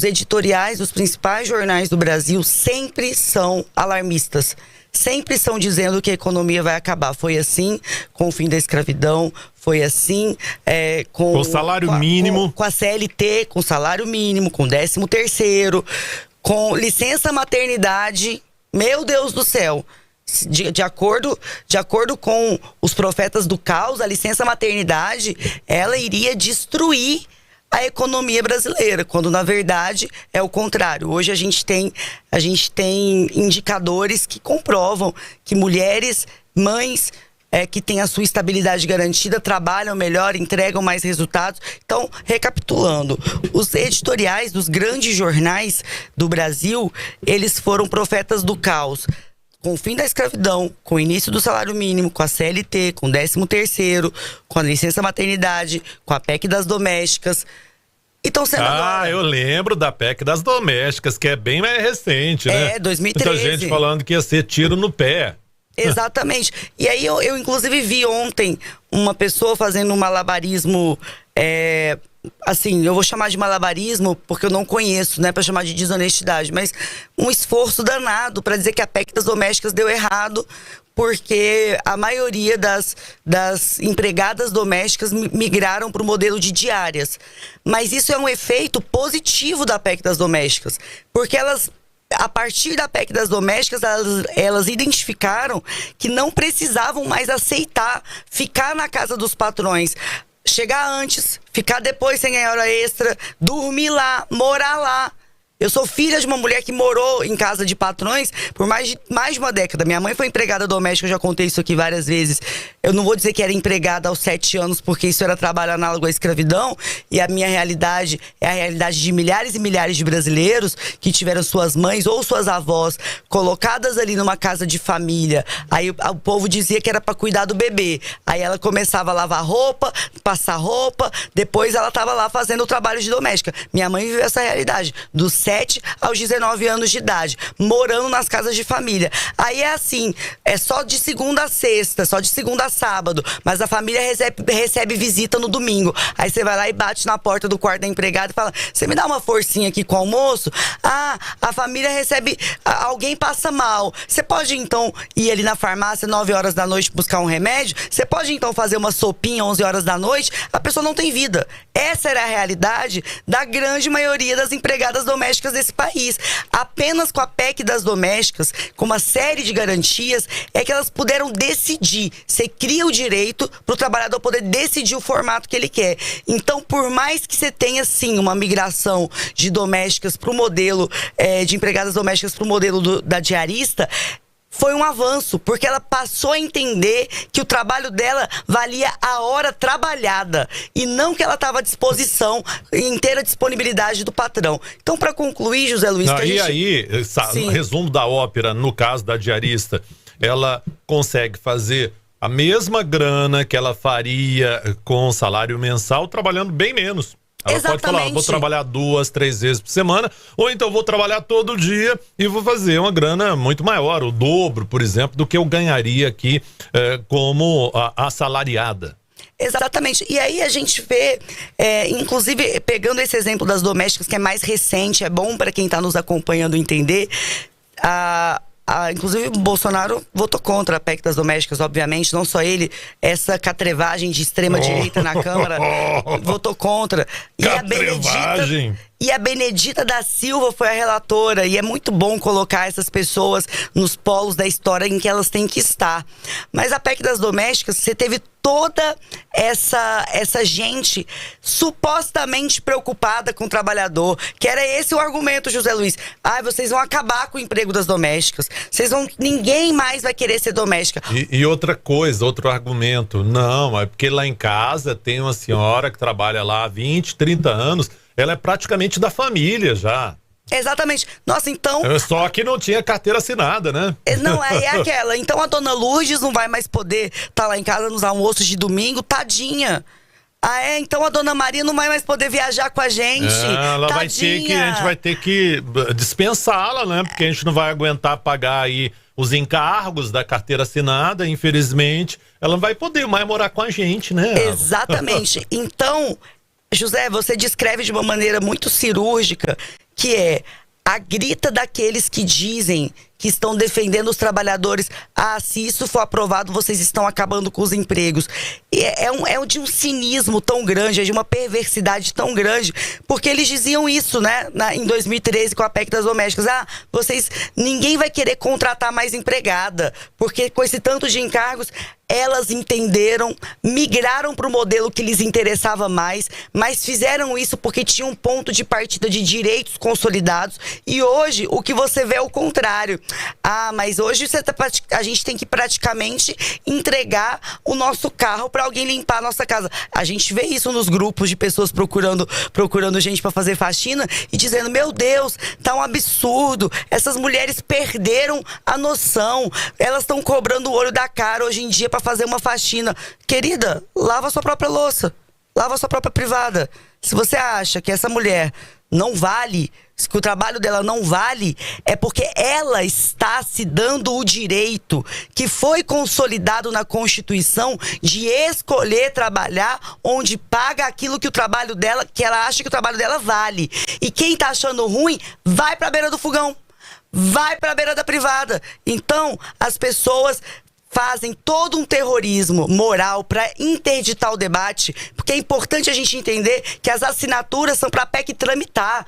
os editoriais dos principais jornais do Brasil sempre são alarmistas. Sempre estão dizendo que a economia vai acabar. Foi assim com o fim da escravidão, foi assim com o salário mínimo. Com a CLT, com o salário mínimo, com o 13º, com licença maternidade. Meu Deus do céu! De acordo com os profetas do caos, a licença maternidade, ela iria destruir a economia brasileira, quando na verdade é o contrário. Hoje a gente tem indicadores que comprovam que mulheres, mães que têm a sua estabilidade garantida, trabalham melhor, entregam mais resultados. Então, recapitulando, os editoriais dos grandes jornais do Brasil, eles foram profetas do caos. Com o fim da escravidão, com o início do salário mínimo, com a CLT, com o 13º, com a licença maternidade, com a PEC das domésticas. Então, eu lembro da PEC das domésticas, que é bem mais recente, né? 2013. Muita gente falando que ia ser tiro no pé. Exatamente. E aí eu inclusive vi ontem uma pessoa fazendo um malabarismo, assim, eu vou chamar de malabarismo porque eu não conheço, né, para chamar de desonestidade, mas um esforço danado para dizer que a PEC das domésticas deu errado, porque a maioria das empregadas domésticas migraram para o modelo de diárias. Mas isso é um efeito positivo da PEC das domésticas, porque a partir da PEC das domésticas, elas identificaram que não precisavam mais aceitar ficar na casa dos patrões. Chegar antes, ficar depois sem ganhar hora extra, dormir lá, morar lá. Eu sou filha de uma mulher que morou em casa de patrões por mais de uma década. Minha mãe foi empregada doméstica, eu já contei isso aqui várias vezes. Eu não vou dizer que era empregada aos 7 anos, porque isso era trabalho análogo à escravidão. E a minha realidade é a realidade de milhares e milhares de brasileiros que tiveram suas mães ou suas avós colocadas ali numa casa de família. Aí o povo dizia que era para cuidar do bebê. Aí ela começava a lavar roupa, passar roupa, depois ela estava lá fazendo o trabalho de doméstica. Minha mãe viveu essa realidade, dos 7 aos 19 anos de idade, morando nas casas de família. Aí é assim, é só de segunda a sexta, só de segunda a sábado, mas a família recebe visita no domingo. Aí você vai lá e bate na porta do quarto da empregada e fala: você me dá uma forcinha aqui com o almoço? Ah, a família recebe, alguém passa mal. Você pode então ir ali na farmácia 9 horas da noite buscar um remédio? Você pode então fazer uma sopinha 11 horas da noite? A pessoa não tem vida. Essa era a realidade da grande maioria das empregadas domésticas desse país. Apenas com a PEC das domésticas, com uma série de garantias, é que elas puderam decidir. Você cria o direito para o trabalhador poder decidir o formato que ele quer. Então, por mais que você tenha, sim, uma migração de domésticas para o modelo, de empregadas domésticas para o modelo da diarista, foi um avanço, porque ela passou a entender que o trabalho dela valia a hora trabalhada e não que ela estava à disposição, inteira disponibilidade do patrão. Então, para concluir, José Luiz... resumo da ópera, no caso da diarista, ela consegue fazer a mesma grana que ela faria com salário mensal, trabalhando bem menos. Ela pode falar: vou trabalhar 2, 3 vezes por semana, ou então vou trabalhar todo dia e vou fazer uma grana muito maior, o dobro, por exemplo, do que eu ganharia aqui como assalariada. Exatamente. E aí a gente vê, inclusive, pegando esse exemplo das domésticas, que é mais recente, é bom para quem está nos acompanhando entender, inclusive o Bolsonaro votou contra a PEC das domésticas, obviamente, não só ele, essa catrevagem de extrema direita na Câmara votou contra. E a Benedita da Silva foi a relatora, e é muito bom colocar essas pessoas nos polos da história em que elas têm que estar. Mas a PEC das domésticas, você teve toda essa gente supostamente preocupada com o trabalhador, que era esse o argumento, José Luiz. Vocês vão acabar com o emprego das domésticas. Ninguém mais vai querer ser doméstica. E outra coisa, outro argumento, não, é porque lá em casa tem uma senhora que trabalha lá há 20, 30 anos, ela é praticamente da família já. Exatamente. Nossa, então... Só que não tinha carteira assinada, né? Não, é aquela. Então a dona Lourdes não vai mais poder estar lá em casa nos almoços de domingo, tadinha. Então a dona Maria não vai mais poder viajar com a gente. Ela a gente vai ter que dispensá-la, né? Porque a gente não vai aguentar pagar aí os encargos da carteira assinada, infelizmente. Ela não vai poder mais morar com a gente, né? Exatamente. Então, José, você descreve de uma maneira muito cirúrgica que é a grita daqueles que dizem que estão defendendo os trabalhadores. Ah, se isso for aprovado, vocês estão acabando com os empregos. E é de um cinismo tão grande, é de uma perversidade tão grande, porque eles diziam isso, né, em 2013 com a PEC das domésticas. Ah, ninguém vai querer contratar mais empregada, porque com esse tanto de encargos, elas entenderam, migraram para o modelo que lhes interessava mais, mas fizeram isso porque tinham um ponto de partida de direitos consolidados. E hoje, o que você vê é o contrário. Ah, mas hoje a gente tem que praticamente entregar o nosso carro para alguém limpar a nossa casa. A gente vê isso nos grupos de pessoas procurando gente para fazer faxina e dizendo, meu Deus, tá um absurdo. Essas mulheres perderam a noção. Elas estão cobrando o olho da cara hoje em dia para fazer uma faxina. Querida, lava a sua própria louça. Lava a sua própria privada. Se você acha que essa mulher não vale, que o trabalho dela não vale, é porque ela está se dando o direito que foi consolidado na Constituição de escolher trabalhar onde paga aquilo que o trabalho dela, que ela acha que o trabalho dela vale. E quem tá achando ruim, vai pra beira do fogão. Vai pra beira da privada. Então, as pessoas fazem todo um terrorismo moral para interditar o debate, porque é importante a gente entender que as assinaturas são para a PEC tramitar.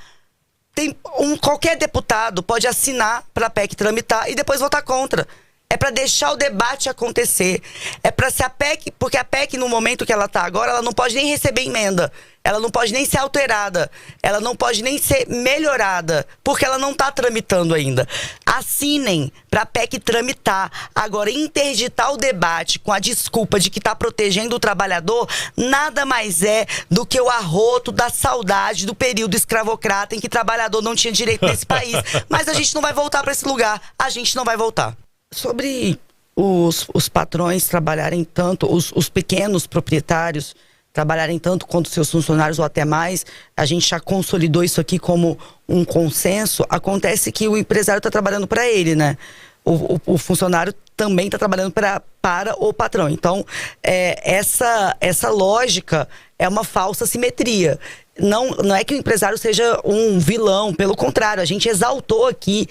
Qualquer deputado pode assinar para a PEC tramitar e depois votar contra. É para deixar o debate acontecer. É para se a PEC, porque a PEC no momento que ela está agora, ela não pode nem receber emenda. Ela não pode nem ser alterada. Ela não pode nem ser melhorada, porque ela não está tramitando ainda. Assinem para a PEC tramitar. Agora, interditar o debate com a desculpa de que está protegendo o trabalhador, nada mais é do que o arroto da saudade do período escravocrata em que o trabalhador não tinha direito nesse país. Mas a gente não vai voltar para esse lugar. A gente não vai voltar. Sobre os patrões trabalharem tanto, os pequenos proprietários trabalharem tanto quanto seus funcionários ou até mais, a gente já consolidou isso aqui como um consenso. Acontece que o empresário está trabalhando para ele, né? O funcionário também está trabalhando para o patrão. Então, essa lógica é uma falsa simetria. Não é que o empresário seja um vilão, pelo contrário, a gente exaltou aqui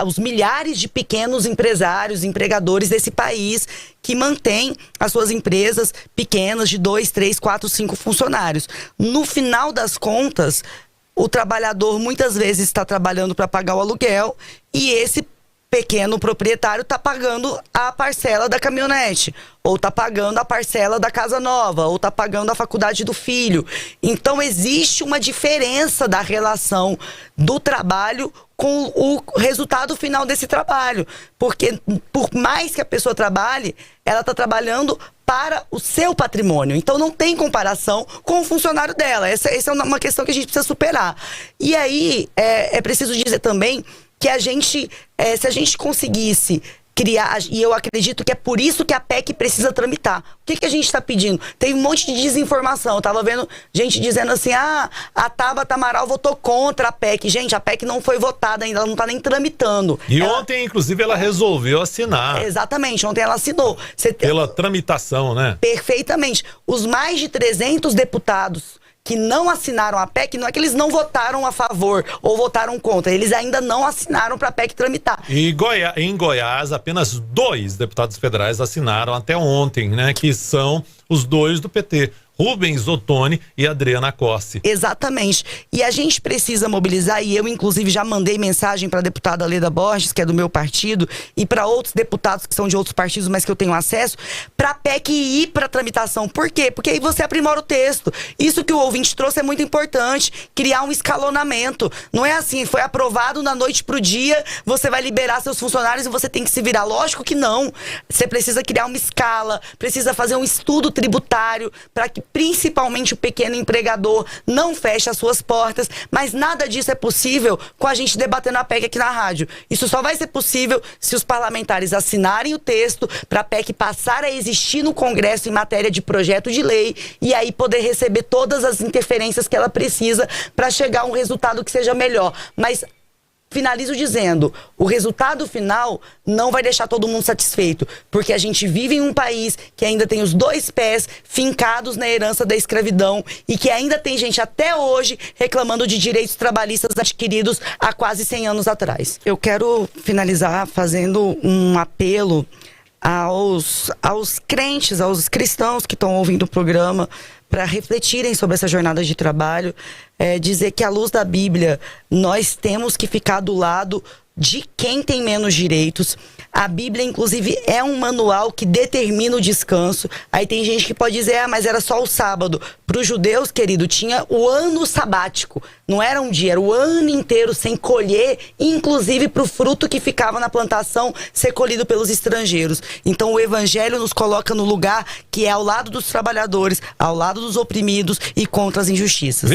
os milhares de pequenos empresários, empregadores desse país que mantêm as suas empresas pequenas de 2, 3, 4, 5 funcionários. No final das contas, o trabalhador muitas vezes está trabalhando para pagar o aluguel e esse pequeno proprietário está pagando a parcela da caminhonete, ou está pagando a parcela da casa nova, ou está pagando a faculdade do filho. Então existe uma diferença da relação do trabalho com o resultado final desse trabalho. Porque por mais que a pessoa trabalhe, ela está trabalhando para o seu patrimônio. Então não tem comparação com o funcionário dela. Essa é uma questão que a gente precisa superar. E aí é preciso dizer também que se a gente conseguisse criar, e eu acredito que é por isso que a PEC precisa tramitar. O que a gente está pedindo? Tem um monte de desinformação. Eu estava vendo gente dizendo assim, a Tabata Amaral votou contra a PEC. Gente, a PEC não foi votada ainda, ela não está nem tramitando. E ontem, inclusive, ela resolveu assinar. Exatamente, ontem ela assinou. Pela tramitação, né? Perfeitamente. Os mais de 300 deputados que não assinaram a PEC, não é que eles não votaram a favor ou votaram contra, eles ainda não assinaram para a PEC tramitar. E em Goiás, apenas 2 deputados federais assinaram até ontem, né? Que são os 2 do PT. Rubens Ottoni e Adriana Corsi. Exatamente. E a gente precisa mobilizar, e eu inclusive já mandei mensagem para a deputada Leda Borges, que é do meu partido, e para outros deputados que são de outros partidos, mas que eu tenho acesso, para a PEC ir para tramitação. Por quê? Porque aí você aprimora o texto. Isso que o ouvinte trouxe é muito importante, criar um escalonamento. Não é assim, foi aprovado na noite pro dia, você vai liberar seus funcionários e você tem que se virar. Lógico que não. Você precisa criar uma escala, precisa fazer um estudo tributário para que principalmente o pequeno empregador não feche as suas portas, mas nada disso é possível com a gente debatendo a PEC aqui na rádio. Isso só vai ser possível se os parlamentares assinarem o texto para a PEC passar a existir no Congresso em matéria de projeto de lei e aí poder receber todas as interferências que ela precisa para chegar a um resultado que seja melhor. Mas finalizo dizendo, o resultado final não vai deixar todo mundo satisfeito, porque a gente vive em um país que ainda tem os 2 pés fincados na herança da escravidão e que ainda tem gente até hoje reclamando de direitos trabalhistas adquiridos há quase 100 anos atrás. Eu quero finalizar fazendo um apelo aos crentes, aos cristãos que estão ouvindo o programa, para refletirem sobre essa jornada de trabalho, dizer que à luz da Bíblia nós temos que ficar do lado de quem tem menos direitos. A Bíblia, inclusive, é um manual que determina o descanso. Aí tem gente que pode dizer, mas era só o sábado. Para os judeus, querido, tinha o ano sabático. Não era um dia, era o ano inteiro sem colher, inclusive para o fruto que ficava na plantação ser colhido pelos estrangeiros. Então o Evangelho nos coloca no lugar que é ao lado dos trabalhadores, ao lado dos oprimidos e contra as injustiças.